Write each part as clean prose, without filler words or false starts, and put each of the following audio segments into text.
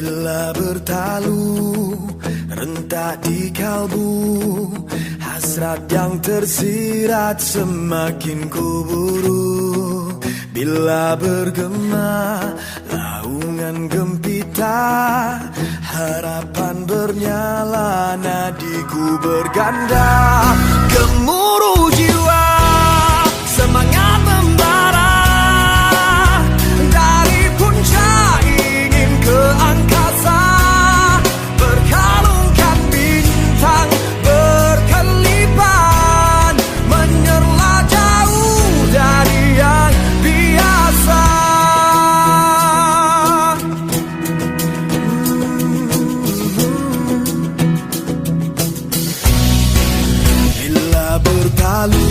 Bila bertalu rentak di kalbu, hasrat yang tersirat semakin kuburu. Bila bergema laungan gempita, harapan bernyala, nadiku berganda. Gemuruh jiwa, semangat membara, dari puncak ingin ke angkasa, berkalungkan bintang berkelipan, menyerlah jauh dari yang biasa. Bila bertalu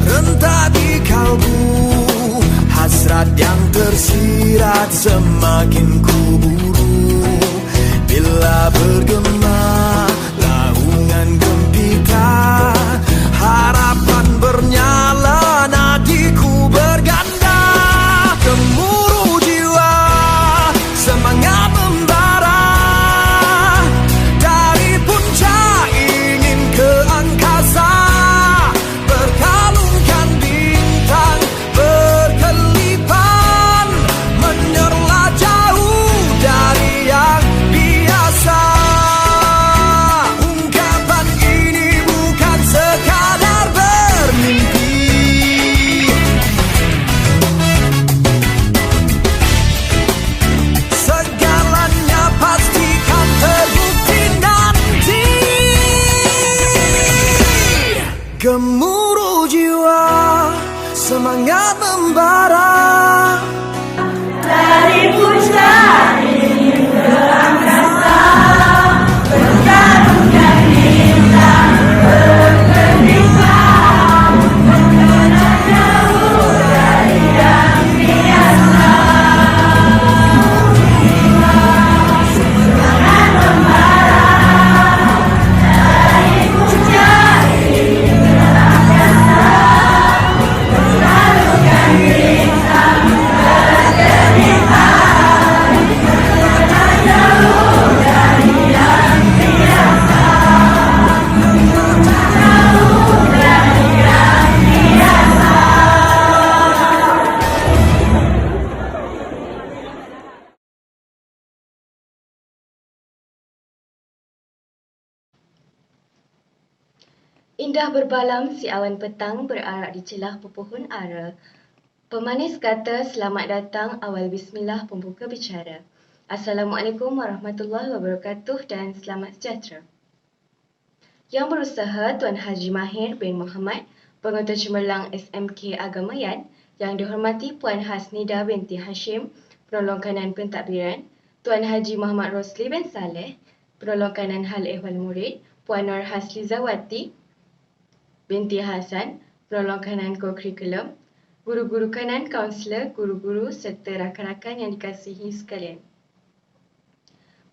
rentak di kalbu, hasrat yang tersirat semakin kuburu. Bila bergema laungan gempita, harapan bernyala, nadiku berganda. Gemuruh jiwa, semangat membara, dari puncak ingin ke angkasa, berkalungkan bintang berkelipan, menyerlah jauh dari yang biasa. Ungkapan ini bukan sekadar bermimpi, segalanya pastikan terbukti nanti. Gemuruh jiwa, semangat membara, Dari puncak ingin ke angkasa, berkalungkan bintang berkelipan, menyerah jauh dari yang biasa. Semangat membara, dari puncak ingin ke angkasa, berkalungkan bintang berkelipan, menyerah jauh dari yang biasa. Jauh dari yang biasa. Indah berbalam si awan petang berarak di celah pepohon ara. Pemanis kata selamat datang, awal bismillah pembuka bicara. Assalamualaikum warahmatullahi wabarakatuh dan selamat sejahtera. Yang berusaha Tuan Haji Mahir bin Muhammad, Pengetua Cemerlang SMK Agamayan, yang dihormati Puan Hasnida binti Hashim, Penolong Kanan Pentadbiran, Tuan Haji Muhammad Rosli bin Saleh, Penolong Kanan Hal Ehwal Murid, Puan Nur Haslizawati binti Hasan, Penolong Kanan Co-Curriculum, guru-guru kanan, kaunselor, guru-guru serta rakan-rakan yang dikasihi sekalian.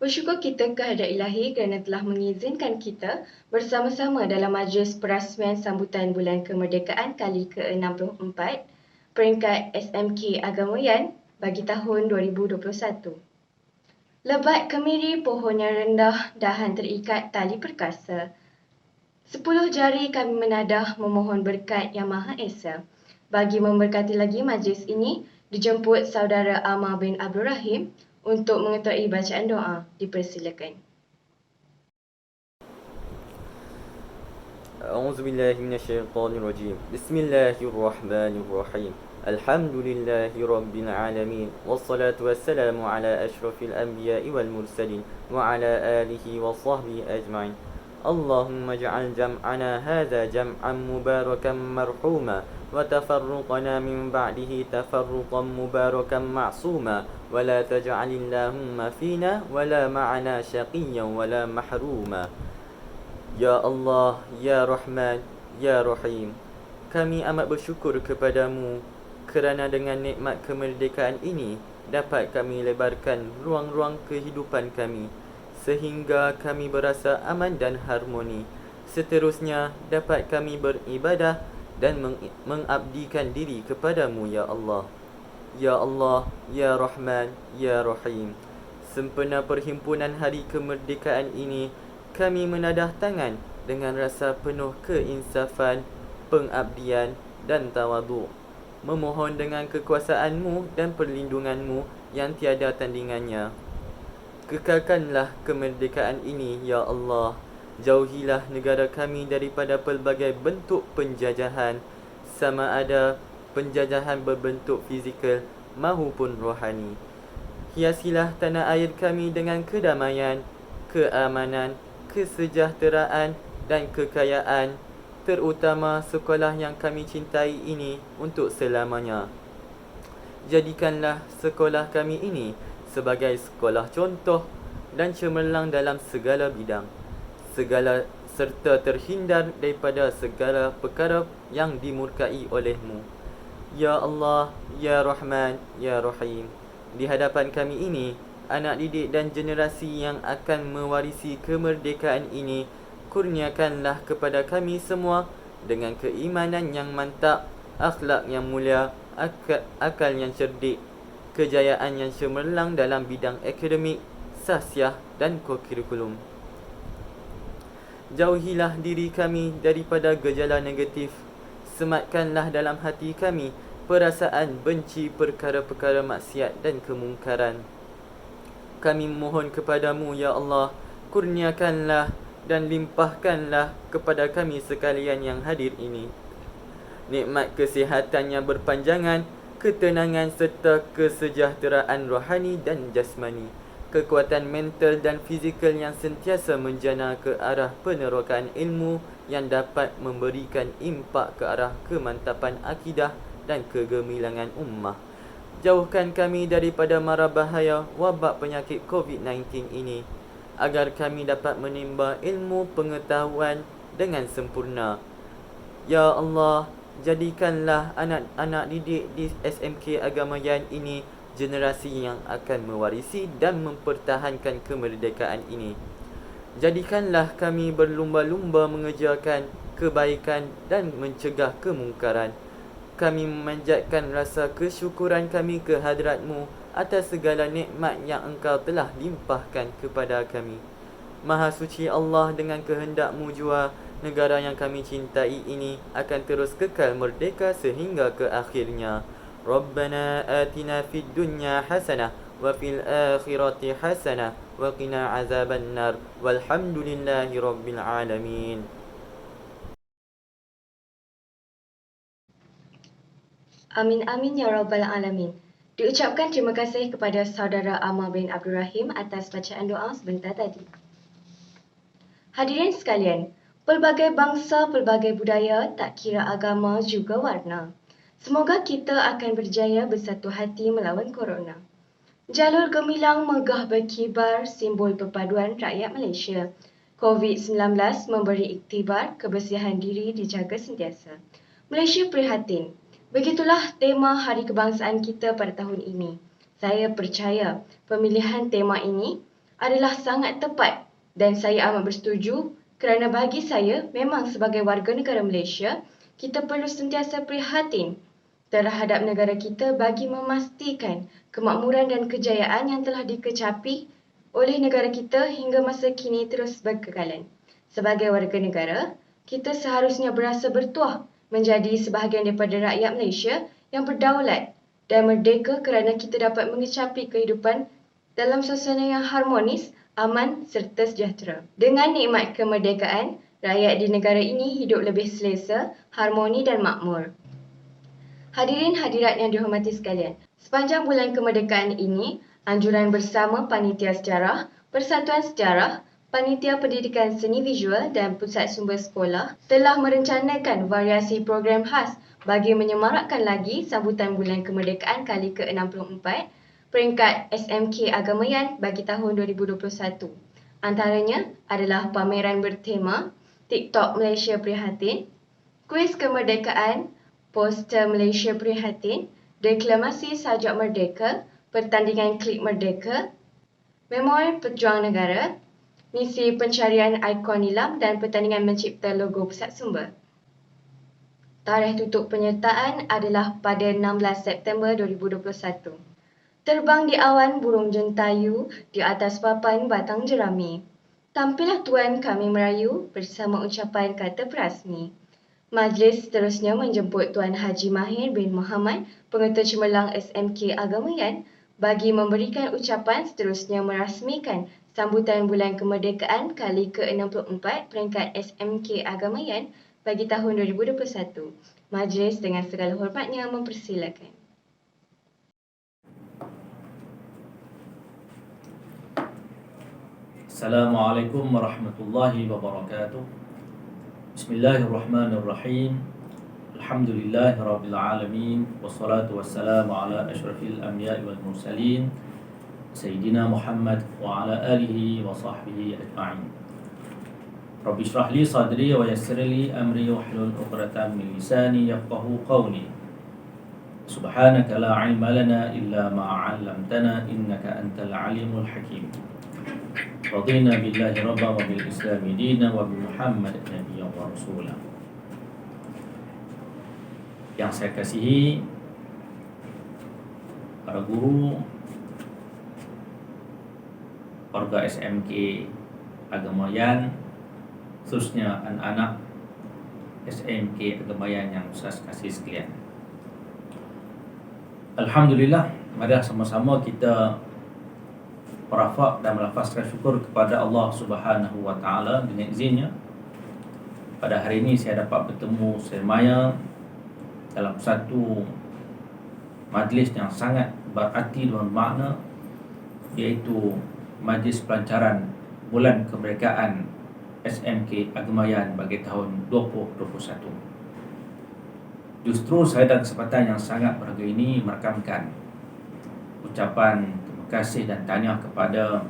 Bersyukur kita kehadrat Ilahi kerana telah mengizinkan kita bersama-sama dalam majlis perasmian sambutan Bulan Kemerdekaan kali ke-64 peringkat SMK Agamayan bagi tahun 2021. Lebat kemiri pohon yang rendah, dahan terikat tali perkasa. 10 jari kami menadah memohon berkat Yang Maha Esa. Bagi memberkati lagi majlis ini, dijemput saudara Amar bin Abdul Rahim untuk mengetuai bacaan doa. Dipersilakan. أعوذ بالله من الشيطان الرجيم بسم الله الرحمن الرحيم الحمد لله رب العالمين والصلاة والسلام على أشرف الأنبياء والمرسلين وعلى آله وصحبه أجمعين اللهم اجعل جمعنا هذا جمعا مباركا مرحوما وتفرقنا من بعده تفرقا مباركا معصوما ولا تجعل اللهم فينا ولا معنا شقيا ولا محروما. Ya Allah, Ya Rahman, Ya Rahim, kami amat bersyukur kepadamu kerana dengan nikmat kemerdekaan ini dapat kami lebarkan ruang-ruang kehidupan kami sehingga kami berasa aman dan harmoni. Seterusnya dapat kami beribadah dan mengabdikan diri kepadamu, Ya Allah. Ya Allah, Ya Rahman, Ya Rahim, Sempena perhimpunan Hari Kemerdekaan ini, kami menadah tangan dengan rasa penuh keinsafan, pengabdian dan tawaduk, memohon dengan kekuasaanmu dan perlindunganmu yang tiada tandingannya. Kekalkanlah kemerdekaan ini, ya Allah. Jauhilah negara kami daripada pelbagai bentuk penjajahan, sama ada penjajahan berbentuk fizikal maupun rohani. Hiasilah tanah air kami dengan kedamaian, keamanan, kesejahteraan dan kekayaan, terutama sekolah yang kami cintai ini untuk selamanya. Jadikanlah sekolah kami ini sebagai sekolah contoh dan cemerlang dalam segala bidang, serta terhindar daripada segala perkara yang dimurkai oleh-Mu. Ya Allah, Ya Rahman, Ya Rahim. Di hadapan kami ini, anak didik dan generasi yang akan mewarisi kemerdekaan ini, kurniakanlah kepada kami semua dengan keimanan yang mantap, akhlak yang mulia, akal yang cerdik, kejayaan yang cemerlang dalam bidang akademik, sahsiah dan kurikulum. Jauhilah diri kami daripada gejala negatif. Sematkanlah dalam hati kami perasaan benci perkara-perkara maksiat dan kemungkaran. Kami memohon kepadamu, ya Allah, kurniakanlah dan limpahkanlah kepada kami sekalian yang hadir ini nikmat kesihatan yang berpanjangan, ketenangan serta kesejahteraan rohani dan jasmani, kekuatan mental dan fizikal yang sentiasa menjana ke arah penerokan ilmu yang dapat memberikan impak ke arah kemantapan akidah dan kegemilangan ummah. Jauhkan kami daripada mara bahaya wabak penyakit COVID-19 ini, agar kami dapat menimba ilmu pengetahuan dengan sempurna. Ya Allah, jadikanlah anak-anak didik di SMK Agamayan ini generasi yang akan mewarisi dan mempertahankan kemerdekaan ini. Jadikanlah kami berlumba-lumba mengerjakan kebaikan dan mencegah kemungkaran. Kami memanjatkan rasa kesyukuran kami ke hadrat-Mu atas segala nikmat yang Engkau telah limpahkan kepada kami. Maha suci Allah, dengan kehendak-Mu jua, negara yang kami cintai ini akan terus kekal merdeka sehingga ke akhirnya. Rabbana atina fid dunya hasanah wa fil akhirati hasanah wa qina azaban nar walhamdulillahi rabbil alamin. Amin amin ya rabbal alamin. Diucapkan terima kasih kepada saudara Amal bin Abdul Rahim atas bacaan doa sebentar tadi. Hadirin sekalian, pelbagai bangsa, pelbagai budaya, tak kira agama juga warna. Semoga kita akan berjaya bersatu hati melawan corona. Jalur gemilang megah berkibar, simbol perpaduan rakyat Malaysia. COVID-19 memberi iktibar, kebersihan diri dijaga sentiasa. Malaysia prihatin. Begitulah tema Hari Kebangsaan kita pada tahun ini. Saya percaya pemilihan tema ini adalah sangat tepat dan saya amat bersetuju kerana bagi saya memang sebagai warga negara Malaysia, kita perlu sentiasa prihatin terhadap negara kita bagi memastikan kemakmuran dan kejayaan yang telah dikecapi oleh negara kita hingga masa kini terus berkekalan. Sebagai warga negara, kita seharusnya berasa bertuah menjadi sebahagian daripada rakyat Malaysia yang berdaulat dan merdeka kerana kita dapat mengecapi kehidupan dalam suasana yang harmonis, aman serta sejahtera. Dengan nikmat kemerdekaan, rakyat di negara ini hidup lebih selesa, harmoni dan makmur. Hadirin hadirat yang dihormati sekalian, sepanjang bulan kemerdekaan ini, anjuran bersama Panitia Sejarah, Persatuan Sejarah, Panitia Pendidikan Seni Visual dan Pusat Sumber Sekolah telah merencanakan variasi program khas bagi menyemarakkan lagi sambutan bulan kemerdekaan kali ke-64 peringkat SMK Agamayan bagi tahun 2021. Antaranya adalah pameran bertema TikTok Malaysia Prihatin, kuis kemerdekaan, poster Malaysia Prihatin, deklamasi sajak merdeka, pertandingan klik merdeka, memori pejuang negara, misi pencarian ikon nilam dan pertandingan mencipta logo pusat sumber. Tarikh tutup penyertaan adalah pada 16 September 2021. Terbang di awan burung jentayu di atas papan batang jerami. Tampillah tuan kami merayu bersama ucapan kata perasmi. Majlis seterusnya menjemput Tuan Haji Mahir bin Muhammad, Pengetua Cemerlang SMK Agamayan, bagi memberikan ucapan seterusnya merasmikan sambutan Bulan Kemerdekaan kali ke-64 peringkat SMK Agamayan bagi tahun 2021. Majlis dengan segala hormatnya mempersilakan. Assalamualaikum warahmatullahi wabarakatuh. Bismillahirrahmanirrahim. Alhamdulillahi rabbil alamin. Wassalatu wassalamu ala asyrafil anbiya'i wal mursalin Sayyidina Muhammad wa ala alihi wa sahbihi ajma'in. Rabbi shrah li sadri wa yassir li amri wahlul 'uqdatam min lisani yafqahu qawli. Subhanaka la ilma lana illa ma 'allamtana innaka antal alimul hakim. Radina billahi rabba wa bil islami dina wa bi Muhammad nabiyyan wa rasula. Yang saya kasihi para guru, warga SMK Agamayan, khususnya anak-anak SMK Agamayan yang saya kasih sekalian. Alhamdulillah, mari sama-sama kita merafak dan melafazkan syukur kepada Allah Subhanahu wa taala dengan izinnya. Pada hari ini saya dapat bertemu semaya dalam satu majlis yang sangat berarti dan makna, iaitu majlis pelancaran Bulan Kemerdekaan SMK Agamayan bagi tahun 2021. Justru saya dalam kesempatan yang sangat berharga ini merakamkan ucapan kasih dan tahniah kepada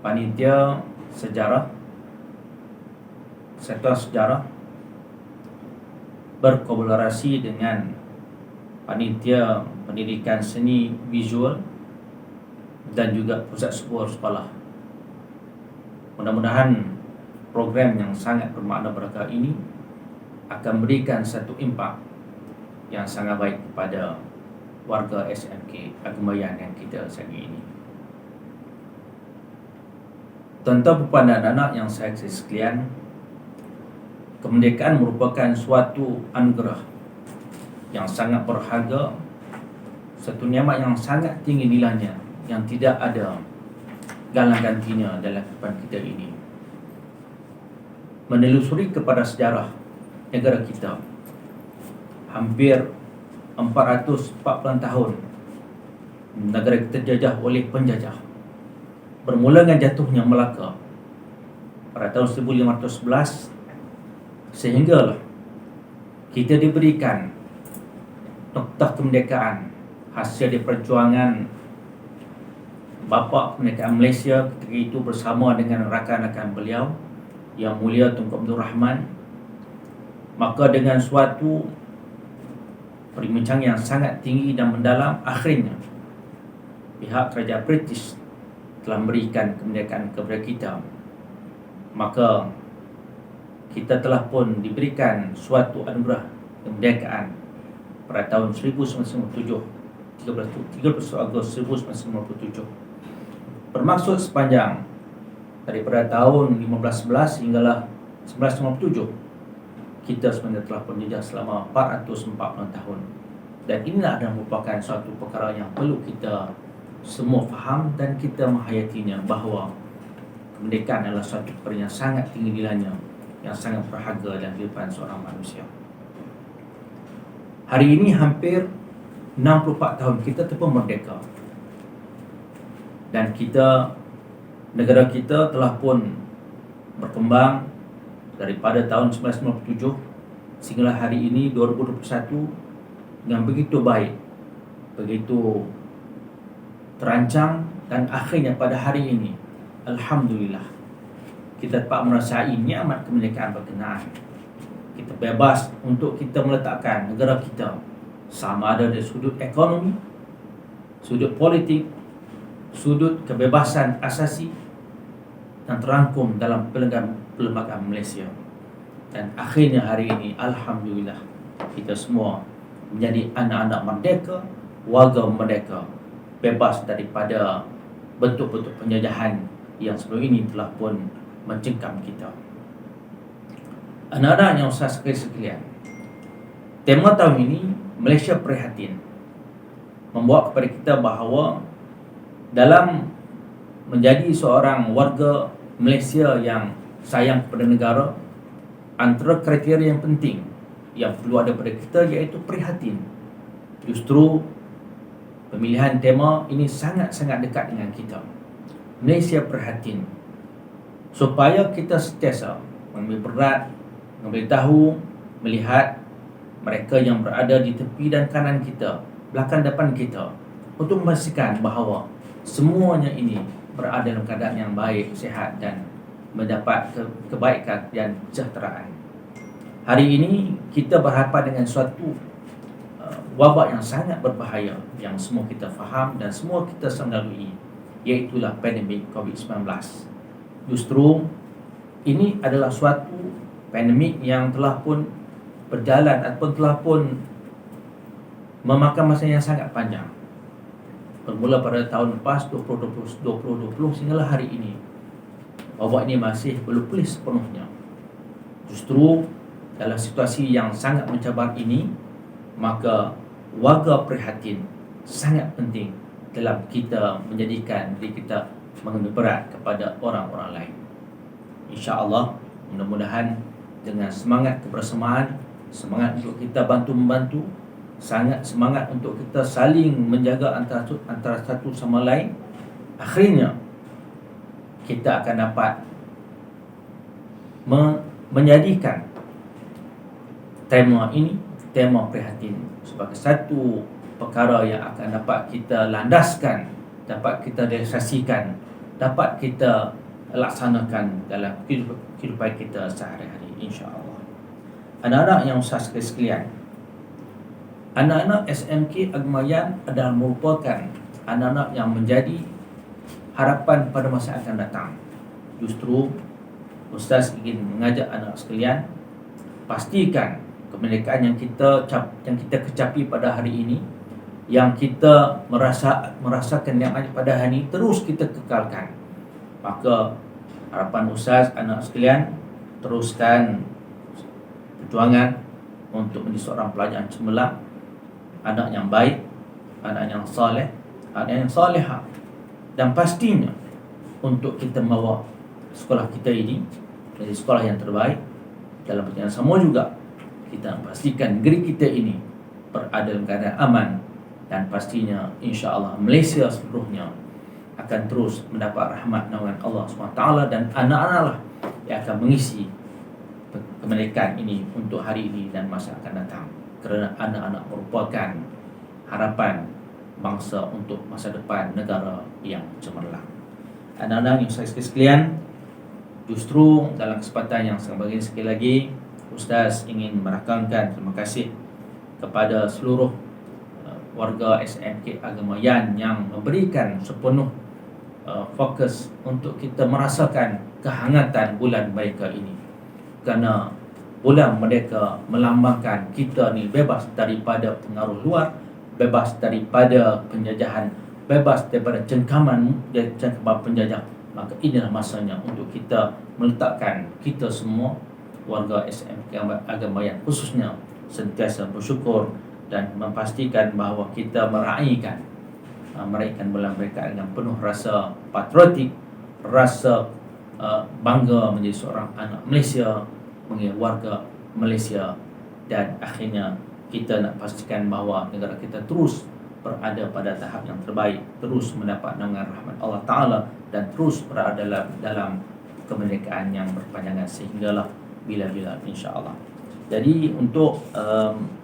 panitia sejarah Sektor Sejarah berkolaborasi dengan panitia pendidikan seni visual dan juga pusat sekolah. Mudah-mudahan program yang sangat bermakna berharga ini akan memberikan satu impak yang sangat baik kepada warga SMK Agamayan yang kita sagi ini. Tuan-tuan, puan dan anak yang saya kasih sekalian, kemerdekaan merupakan suatu anugerah yang sangat berharga, satu nikmat yang sangat tinggi nilainya, yang tidak ada galang gantinya dalam kehidupan kita ini. Menelusuri kepada sejarah negara kita, hampir 440 tahun negara kita dijajah oleh penjajah. Bermula dengan jatuhnya Melaka pada tahun 1511, sehinggalah kita diberikan noktah kemerdekaan hasil dari perjuangan bapa kemerdekaan Malaysia ketika itu bersama dengan rakan-rakan beliau Yang Mulia Tunku Abdul Rahman. Maka dengan suatu perbincangan yang sangat tinggi dan mendalam, akhirnya pihak kerajaan British telah memberikan kemerdekaan kepada kita. Maka kita telah pun diberikan suatu anugerah kemerdekaan pada tahun 1997, 31 Ogos 1997. Bermaksud sepanjang daripada tahun 1511 hinggalah 1997 kita sebenarnya telah penjajah selama 440 tahun. Dan inilah adalah merupakan suatu perkara yang perlu kita semua faham dan kita menghayatinya, bahawa kemerdekaan adalah suatu perkara yang sangat tinggi nilainya, yang sangat berharga dalam kehidupan seorang manusia. Hari ini hampir 64 tahun kita telah merdeka. Dan negara kita telah pun berkembang daripada tahun 1997 sehingga hari ini 2021 dengan begitu baik, begitu terancang, dan akhirnya pada hari ini alhamdulillah kita dapat merasai nikmat kemerdekaan berkenaan. Kita bebas untuk kita meletakkan negara kita, sama ada dari sudut ekonomi, sudut politik, sudut kebebasan asasi, yang terangkum dalam perlembagaan Malaysia. Dan akhirnya hari ini alhamdulillah kita semua menjadi anak-anak merdeka warga merdeka, bebas daripada bentuk-bentuk penjajahan yang sebelum ini telah pun mencengkam kita. Anak-anak yang saya sekalian, tema tahun ini Malaysia Prihatin membawa kepada kita bahawa dalam menjadi seorang warga Malaysia yang sayang kepada negara, antara kriteria yang penting yang perlu ada pada kita iaitu prihatin. Justru pemilihan tema ini sangat-sangat dekat dengan kita. Malaysia Prihatin, supaya kita sentiasa mengambil berat, memberitahu, melihat mereka yang berada di tepi dan kanan kita, belakang depan kita, untuk memastikan bahawa semuanya ini berada dalam keadaan yang baik, sihat dan mendapat kebaikan dan kesejahteraan. Hari ini kita berhadapan dengan suatu wabak yang sangat berbahaya yang semua kita faham dan semua kita lalui, iaitulah pandemik COVID-19. Justru ini adalah suatu pandemik yang telah pun berjalan ataupun telah pun memakan masa yang sangat panjang. Bermula pada tahun lepas 2020 sehinggalah hari ini, wabak ini masih belum pulih sepenuhnya. Justru dalam situasi yang sangat mencabar ini, maka warga prihatin sangat penting dalam kita menjadikan diri kita mengambil berat kepada orang-orang lain. InsyaAllah, mudah-mudahan dengan semangat kebersamaan, semangat untuk kita bantu-membantu, sangat semangat untuk kita saling menjaga antara satu sama lain, akhirnya kita akan dapat menjadikan tema ini, tema prihatin, sebagai satu perkara yang akan dapat kita landaskan, dapat kita realisasikan, dapat kita laksanakan dalam kehidupan kita sehari-hari, insya-Allah. Anak-anak yang saya sekalian, anak-anak SMK Agamayan adalah merupakan anak-anak yang menjadi harapan pada masa akan datang. Justru Ustaz ingin mengajak anak sekalian, pastikan kemerdekaan yang kita kecapi pada hari ini, yang kita merasakan yang ada pada hari ini, terus kita kekalkan. Maka harapan Ustaz, anak sekalian, teruskan perjuangan untuk menjadi seorang pelajar yang cemerlang, anak yang baik, anak yang soleh, anak yang soleha, dan pastinya untuk kita membawa sekolah kita ini menjadi sekolah yang terbaik. Dalam perjalanan sama juga kita pastikan negeri kita ini berada dalam keadaan aman, dan pastinya insya-Allah Malaysia seluruhnya akan terus mendapat rahmat naungan Allah SWT, dan anak-anak lah yang akan mengisi kemerdekaan ini untuk hari ini dan masa akan datang, kerana anak-anak merupakan harapan bangsa untuk masa depan negara yang cemerlang. Anak-anak yang saya sekalian, justru dalam kesempatan yang saya bagi sekali lagi, Ustaz ingin merakamkan terima kasih kepada seluruh warga SMK Agamayan yang memberikan sepenuh fokus untuk kita merasakan kehangatan bulan mereka ini. Kerana bulan mereka melambangkan kita ni bebas daripada pengaruh luar, bebas daripada penjajahan, bebas daripada cengkaman penjajah. Maka inilah masanya untuk kita meletakkan kita semua warga SMK Agamayan khususnya sentiasa bersyukur dan memastikan bahawa kita meraihkan bulan mereka dengan penuh rasa patriotik, rasa bangga menjadi seorang anak Malaysia, menjadi warga Malaysia, dan akhirnya kita nak pastikan bahawa negara kita terus berada pada tahap yang terbaik, terus mendapat naungan rahmat Allah Ta'ala, dan terus berada dalam kemerdekaan yang berpanjangan sehinggalah bila-bila, insya-Allah. Jadi untuk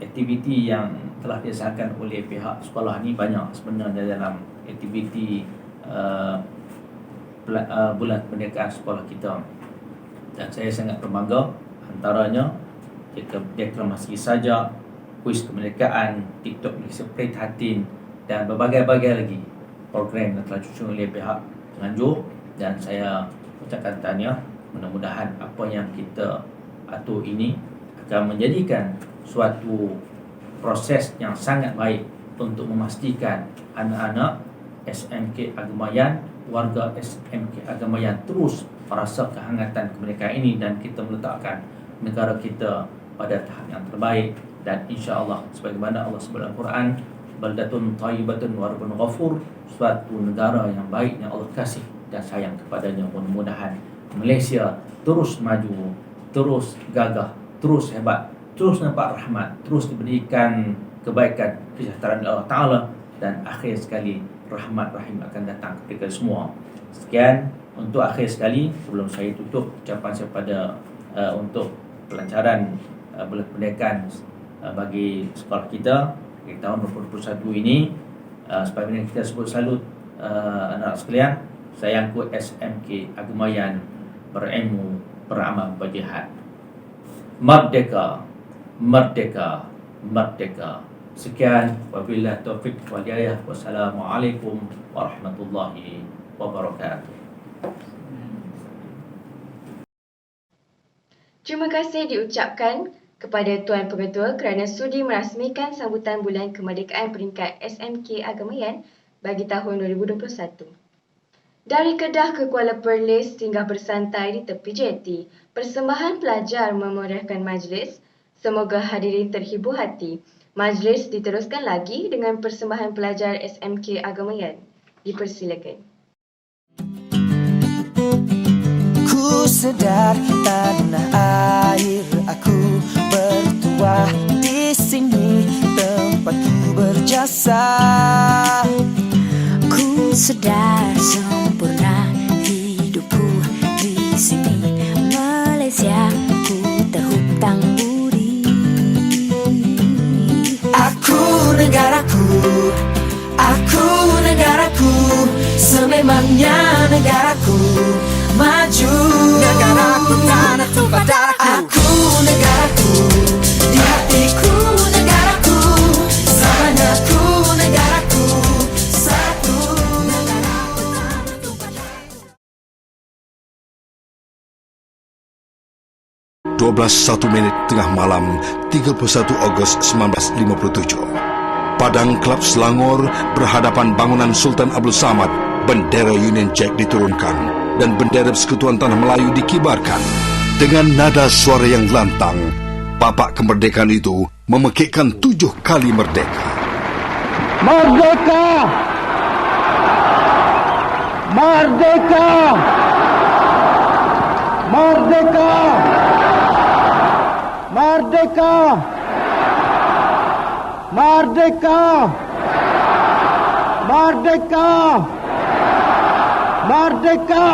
aktiviti yang telah dilaksanakan oleh pihak sekolah ni banyak sebenarnya dalam aktiviti bulan kemerdekaan sekolah kita, dan saya sangat berbangga. Antaranya deklamasi sajak, kuis kemerdekaan, TikTok Malaysia Prihatin, dan berbagai-bagai lagi program yang telah disusun oleh pihak penganjur. Dan saya ucapkan tahniah, mudah-mudahan apa yang kita atur ini akan menjadikan suatu proses yang sangat baik untuk memastikan anak-anak SMK Agamayan, warga SMK Agamayan terus merasa kehangatan kemerdekaan ini, dan kita meletakkan negara kita pada tahap yang terbaik. Dan insya-Allah sebagaimana Allah sebut dalam Quran, baldatun thayyibatun wa rabbun ghafur, suatu negara yang baik yang Allah kasih dan sayang kepadanya. Mudah-mudahan Malaysia terus maju, terus gagah, terus hebat, terus nampak rahmat, terus diberikan kebaikan, kesejahteraan Allah Ta'ala, dan akhir sekali rahmat rahim akan datang kepada semua. Sekian untuk akhir sekali, sebelum saya tutup ucapan saya pada untuk pelancaran bulan kemerdekaan bagi sekolah kita di tahun 2021 ini. Sebagaimana kita sebut salut anak sekalian, saya angkut SMK Agamayan berilmu, beramal, berjihad. Merdeka, merdeka, merdeka. Sekian, wabillahi taufik wal hidayah. Wassalamualaikum warahmatullahi wabarakatuh. Terima kasih diucapkan kepada Tuan Pengetua kerana sudi merasmikan sambutan bulan kemerdekaan peringkat SMK Agamayan bagi tahun 2021. Dari Kedah ke Kuala Perlis singgah bersantai di tepi jeti, persembahan pelajar memeriahkan majlis. Semoga hadirin terhibur hati. Majlis diteruskan lagi dengan persembahan pelajar SMK Agamayan. Dipersilakan. Ku sedar tanah air aku bertuah di sini, tempatku berjasa. Ku sedar sempurna hidupku di sini, Malaysia ku terhutang budi. Aku negaraku, aku negaraku, sememangnya negaraku. Maju negaraku, tanah tumpah darahku. Aku negaraku, di hatiku negaraku, sebenarku negaraku, satu negaraku, tanah tumpah darahku. 12:01 tengah malam 31 Ogos 1957. Padang Kelab Selangor berhadapan bangunan Sultan Abdul Samad, bendera Union Jack diturunkan dan bendera Persekutuan Tanah Melayu dikibarkan. Dengan nada suara yang lantang, Bapak kemerdekaan itu memekikkan 7 kali merdeka. Merdeka! Merdeka! Merdeka! Merdeka! Merdeka! Merdeka! Merdeka!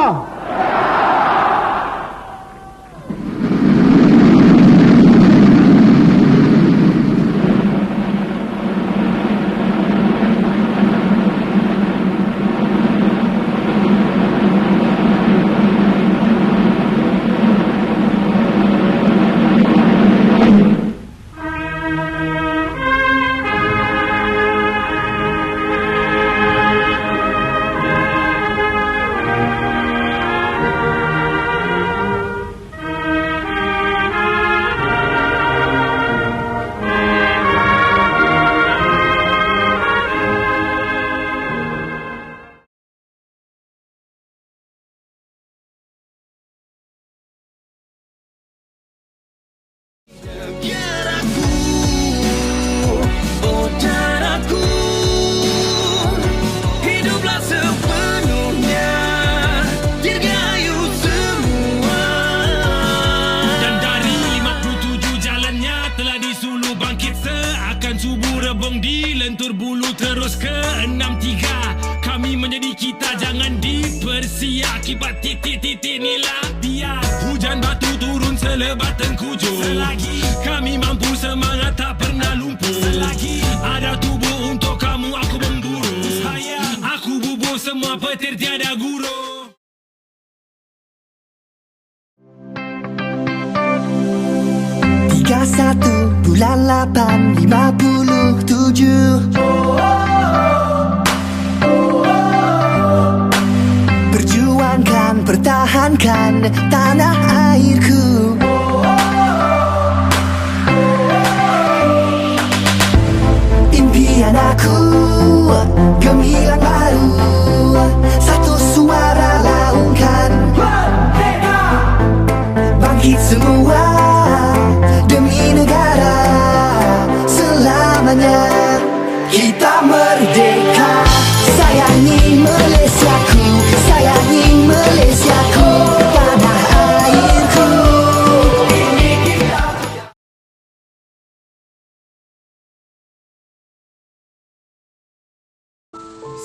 lentur bulu terus ke 63. Kami menjadi kita, jangan dipersia. Akibat titik-titik inilah biar hujan batu turun selebat tengkujuh. Selagi kami mampu, semangat tak pernah lumpuh. Selagi ada tubuh untuk kamu, aku memburu. Aku bubur semua petir, tiada guru. 31 bulan 8 57. Perjuangkan, pertahankan tanah airku. Impian aku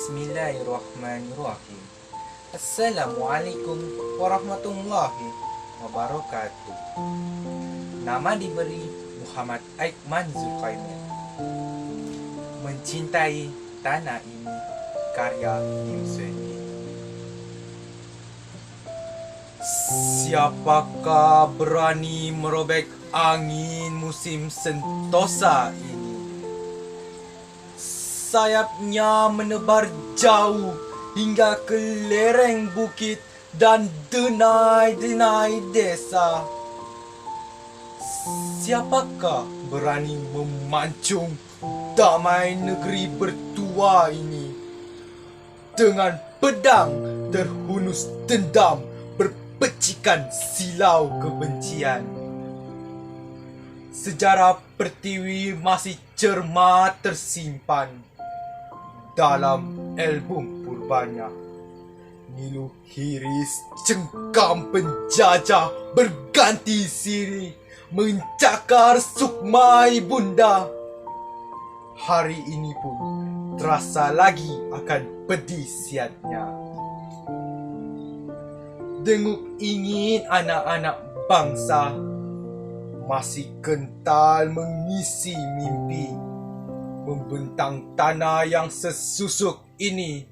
Bismillahirrahmanirrahim. Assalamualaikum warahmatullahi wabarakatuh. Nama diberi Muhammad Aikman Zulkaimin. Mencintai tanah ini, karya Lim Sunyi. Siapakah berani merobek angin musim sentosa ini? Sayapnya menebar jauh hingga ke lereng bukit dan denai-denai desa. Siapakah berani memancung damai negeri bertua ini? Dengan pedang terhunus dendam, berpecikan silau kebencian. Sejarah Pertiwi masih cermat tersimpan dalam album purbanya. Nilu Hiris cengkam penjajah berganti siri, mencakar sukma ibunda. Hari ini pun terasa lagi akan pedih siatnya. Denguk ingin anak-anak bangsa masih kental mengisi mimpi, membentang tanah yang sesusuk ini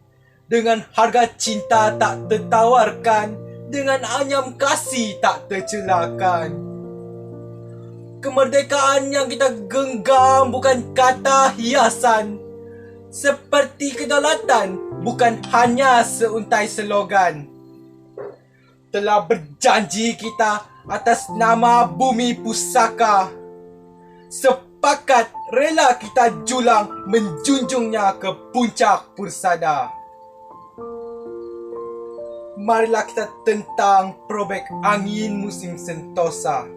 dengan harga cinta tak tertawarkan, dengan anyam kasih tak tercelakan. Kemerdekaan yang kita genggam bukan kata hiasan, seperti kedaulatan bukan hanya seuntai slogan. Telah berjanji kita atas nama bumi pusaka, sepakat rela kita julang menjunjungnya ke puncak pursada. Marilah kita tentang probek angin musim sentosa,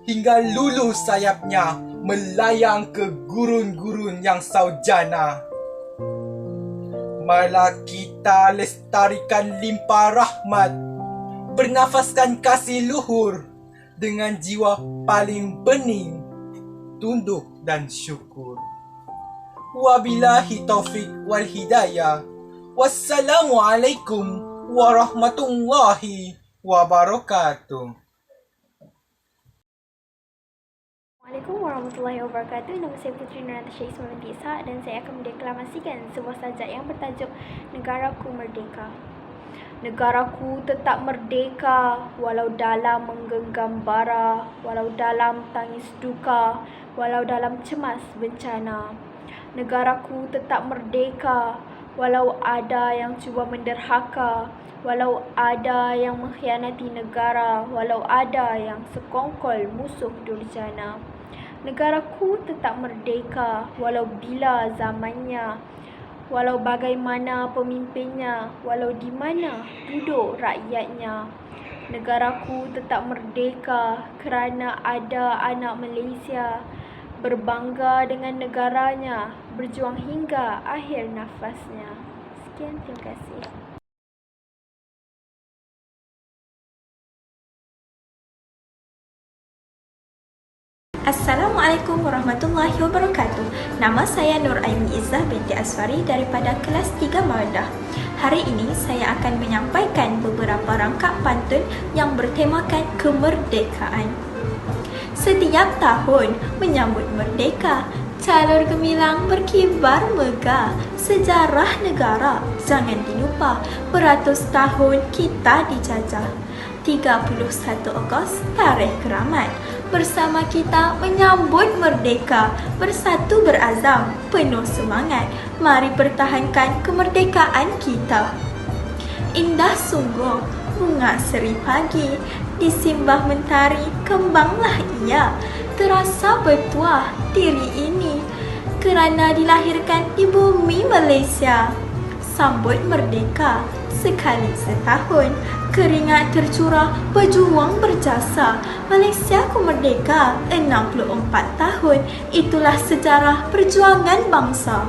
hingga lulu sayapnya melayang ke gurun-gurun yang saujana. Marilah kita lestarikan limpah rahmat, bernafaskan kasih luhur dengan jiwa paling bening, tunduk dan syukur. Wabillahi taufik wal hidayah. Wassalamualaikum warahmatullahi wabarakatuh. Assalamualaikum warahmatullahi wabarakatuh. Nama saya Putri Nuranisha Ismail binti Ishak dan saya akan mendeklamasikan sebuah sajak yang bertajuk Negaraku Merdeka. Negaraku tetap merdeka walau dalam menggenggam bara, walau dalam tangis duka, walau dalam cemas bencana. Negaraku tetap merdeka walau ada yang cuba menderhaka, walau ada yang mengkhianati negara, walau ada yang sekongkol musuh durjana. Negaraku tetap merdeka walau bila zamannya, walau bagaimana pemimpinnya, walau di mana duduk rakyatnya. Negaraku tetap merdeka kerana ada anak Malaysia, berbangga dengan negaranya, berjuang hingga akhir nafasnya. Sekian, terima kasih. Assalamualaikum warahmatullahi wabarakatuh. Nama saya Nur Aini Izzah binti Aswari daripada kelas 3 Mawadah. Hari ini saya akan menyampaikan beberapa rangkap pantun yang bertemakan kemerdekaan. Setiap tahun menyambut merdeka, calur gemilang berkibar megah. Sejarah negara jangan dilupa, beratus tahun kita dijajah. 31 Ogos tarikh keramat, bersama kita menyambut merdeka, bersatu berazam, penuh semangat, mari pertahankan kemerdekaan kita. Indah sungguh bunga seri pagi, disimbah mentari kembanglah ia, terasa bertuah diri ini, kerana dilahirkan di bumi Malaysia. Sambut merdeka sekali setahun, keringat tercurah berjuang berjasa. Malaysiaku merdeka 64 tahun, itulah sejarah perjuangan bangsa.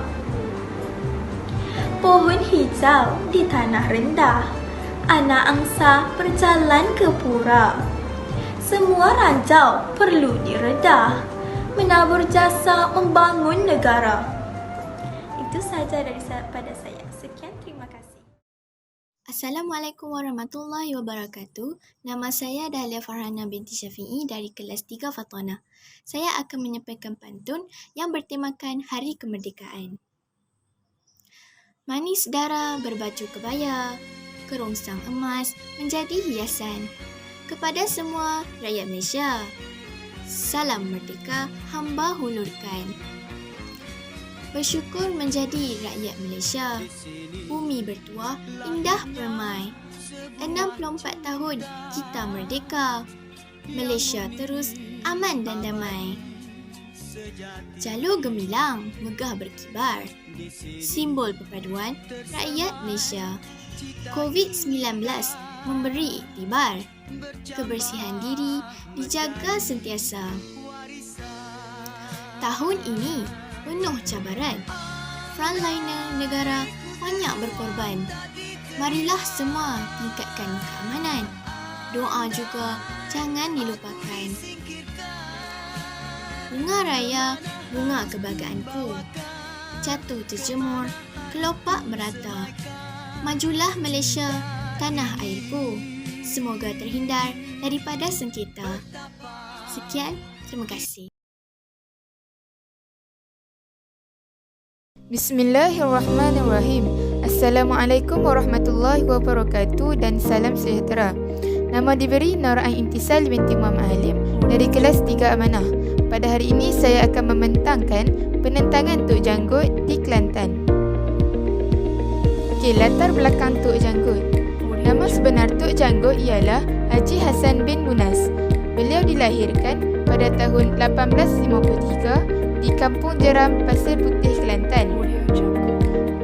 Pohon hijau di tanah rendah, anak angsa berjalan ke pura. Semua ranjau perlu diredah, menabur jasa membangun negara. Itu saja daripada saya. Assalamualaikum warahmatullahi wabarakatuh. Nama saya Dahlia Farhana binti Syafi'i dari kelas 3 Fatona. Saya akan menyampaikan pantun yang bertemakan Hari Kemerdekaan. Manis dara berbaju kebaya, kerongsang emas menjadi hiasan. Kepada semua rakyat Malaysia, salam merdeka hamba hulurkan. Bersyukur menjadi rakyat Malaysia. Bumi bertuah, indah permai. 64 tahun kita merdeka. Malaysia terus aman dan damai. Jalur gemilang, megah berkibar. Simbol perpaduan rakyat Malaysia. COVID-19 memberi iktibar. Kebersihan diri dijaga sentiasa. Tahun ini penuh cabaran. Frontliner negara banyak berkorban. Marilah semua tingkatkan keamanan. Doa juga jangan dilupakan. Bunga raya, bunga kebanggaanku. Jatuh terjemur, kelopak merata. Majulah Malaysia, tanah airku. Semoga terhindar daripada sengketa. Sekian, terima kasih. Bismillahirrahmanirrahim. Assalamualaikum warahmatullahi wabarakatuh dan salam sejahtera. Nama diberi Nur Ain Imtisal binti Muhammad Halim dari kelas 3 Amanah. Pada hari ini saya akan membentangkan penentangan Tok Janggut di Kelantan. Okey, latar belakang Tok Janggut. Nama sebenar Tok Janggut ialah Haji Hassan bin Munas. Beliau dilahirkan pada tahun 1853 di Kampung Jeram, Pasir Putih, Kelantan.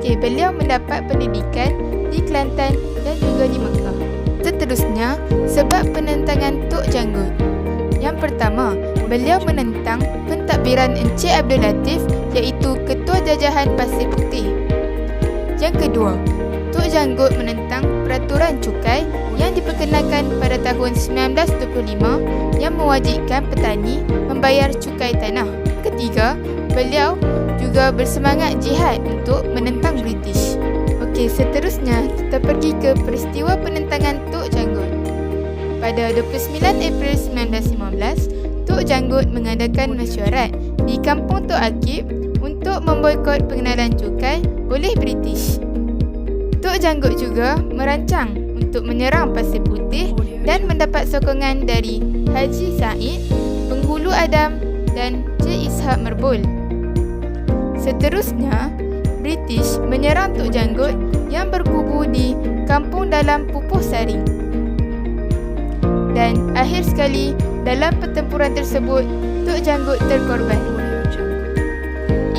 Okay, beliau mendapat pendidikan di Kelantan dan juga di Mekah. Seterusnya, sebab penentangan Tok Janggut. Yang pertama, beliau menentang pentadbiran Encik Abdul Latif iaitu Ketua Jajahan Pasir Putih. Yang kedua, Tok Janggut menentang peraturan cukai yang diperkenalkan pada tahun 1925 yang mewajibkan petani membayar cukai tanah. Ketiga, beliau juga bersemangat jihad untuk menentang British. Okey, seterusnya kita pergi ke peristiwa penentangan Tok Janggut. Pada 29 April 1915, Tok Janggut mengadakan mesyuarat di Kampung Tok Akib untuk memboikot pengenalan cukai oleh British. Tok Janggut juga merancang untuk menyerang Pasir Putih dan mendapat sokongan dari Haji Said, Penghulu Adam dan Cik Ishak Merbul. Seterusnya, British menyerang Tok Janggut yang berkubu di Kampung Dalam Pupuh Saring. Dan akhir sekali, dalam pertempuran tersebut, Tok Janggut terkorban.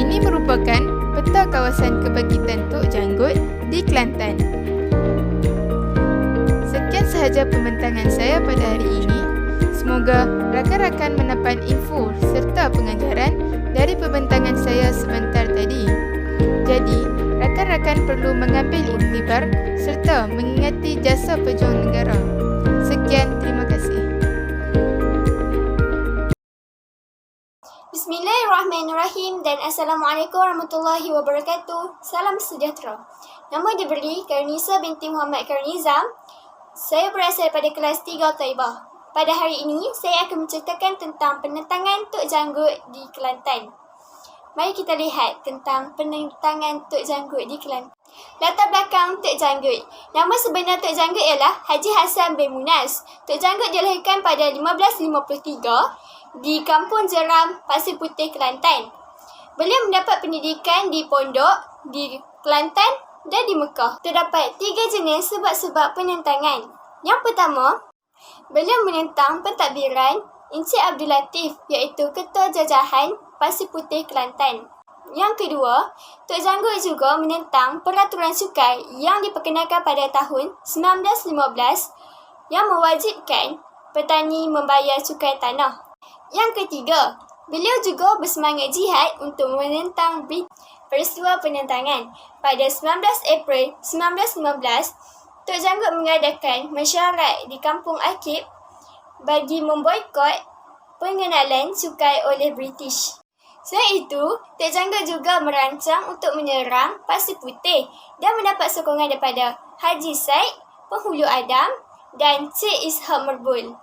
Ini merupakan peta kawasan kebangkitan Tok Janggut di Kelantan. Sekian sahaja pembentangan saya pada hari ini. Semoga rakan-rakan mendapat info serta pengajaran dari pembentangan saya sebentar tadi. Jadi, rakan-rakan perlu mengambil iktibar serta mengingati jasa pejuang negara. Sekian, terima kasih. Bismillahirrahmanirrahim dan Assalamualaikum warahmatullahi wabarakatuh. Salam sejahtera. Nama diberi Karnisa binti Muhammad Karnizam. Saya berasal pada kelas 3 Taibah. Pada hari ini, saya akan menceritakan tentang penentangan Tok Janggut di Kelantan. Mari kita lihat tentang penentangan Tok Janggut di Kelantan. Latar belakang Tok Janggut. Nama sebenar Tok Janggut ialah Haji Hassan bin Munas. Tok Janggut dilahirkan pada 1553 di Kampung Jeram, Pasir Putih, Kelantan. Beliau mendapat pendidikan di pondok di Kelantan dan di Mekah. Terdapat 3 jenis sebab-sebab penentangan. Yang pertama, beliau menentang pentadbiran Encik Abdul Latif iaitu Ketua Jajahan Pasir Putih, Kelantan. Yang kedua, Tok Janggut juga menentang peraturan cukai yang diperkenalkan pada tahun 1915 yang mewajibkan petani membayar cukai tanah. Yang ketiga, beliau juga bersemangat jihad untuk menentang peristiwa penentangan. Pada 19 April 1915, Tok Janggut mengadakan mesyuarat di Kampung Akib bagi memboikot pengenalan cukai oleh British. Selain itu, Tok Janggut juga merancang untuk menyerang Pasir Putih dan mendapat sokongan daripada Haji Said, penghulu Adam dan C. Ishak Merbul.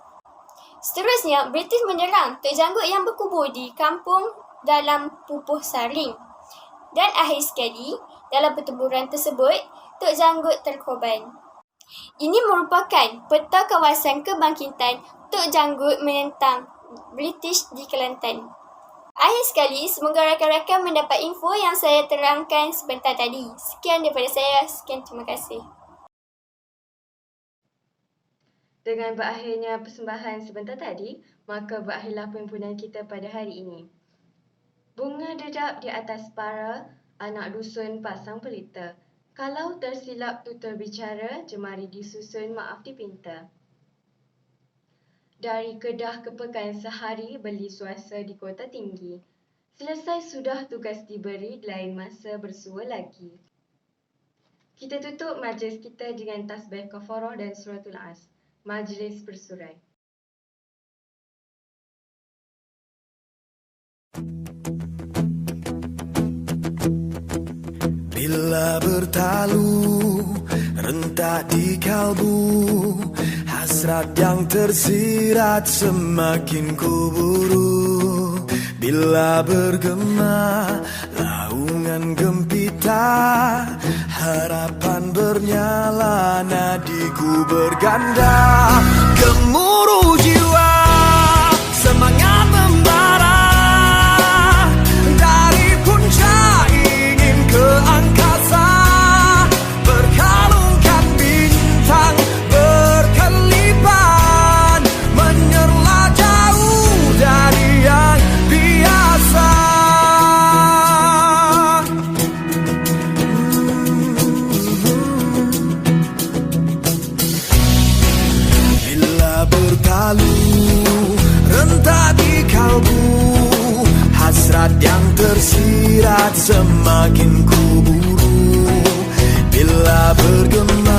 Seterusnya, British menyerang Tok Janggut yang berkubur di kampung dalam pupuh saring. Dan akhir sekali, dalam pertempuran tersebut, Tok Janggut terkorban. Ini merupakan peta kawasan kebangkitan Tok Janggut menentang British di Kelantan. Akhir sekali, semoga rakan-rakan mendapat info yang saya terangkan sebentar tadi. Sekian daripada saya. Sekian, terima kasih. Dengan berakhirnya persembahan sebentar tadi, maka berakhirlah perhimpunan kita pada hari ini. Bunga dedap di atas para, anak dusun pasang pelita. Kalau tersilap tutur bicara, jemari disusun maaf dipinta. Dari Kedah ke Pekan sehari beli suasa di Kota Tinggi. Selesai sudah tugas diberi, lain masa bersua lagi. Kita tutup majlis kita dengan tasbih kafarah dan suratul as. Majlis bersurai. Bila bertalu rentak di kalbu, hasrat yang tersirat semakin kuburu. Bila bergema laungan gempita, harapan bernyala, nadiku berganda. Gemuruh jiwa, semangat membara, dari puncak ingin ke angkasa, berkalungkan bintang berkelipan, menyerlah jauh dari yang biasa. Bila bertalu rentak di kalbu, hasrat yang tersirat semakin kuburu. Bila bergema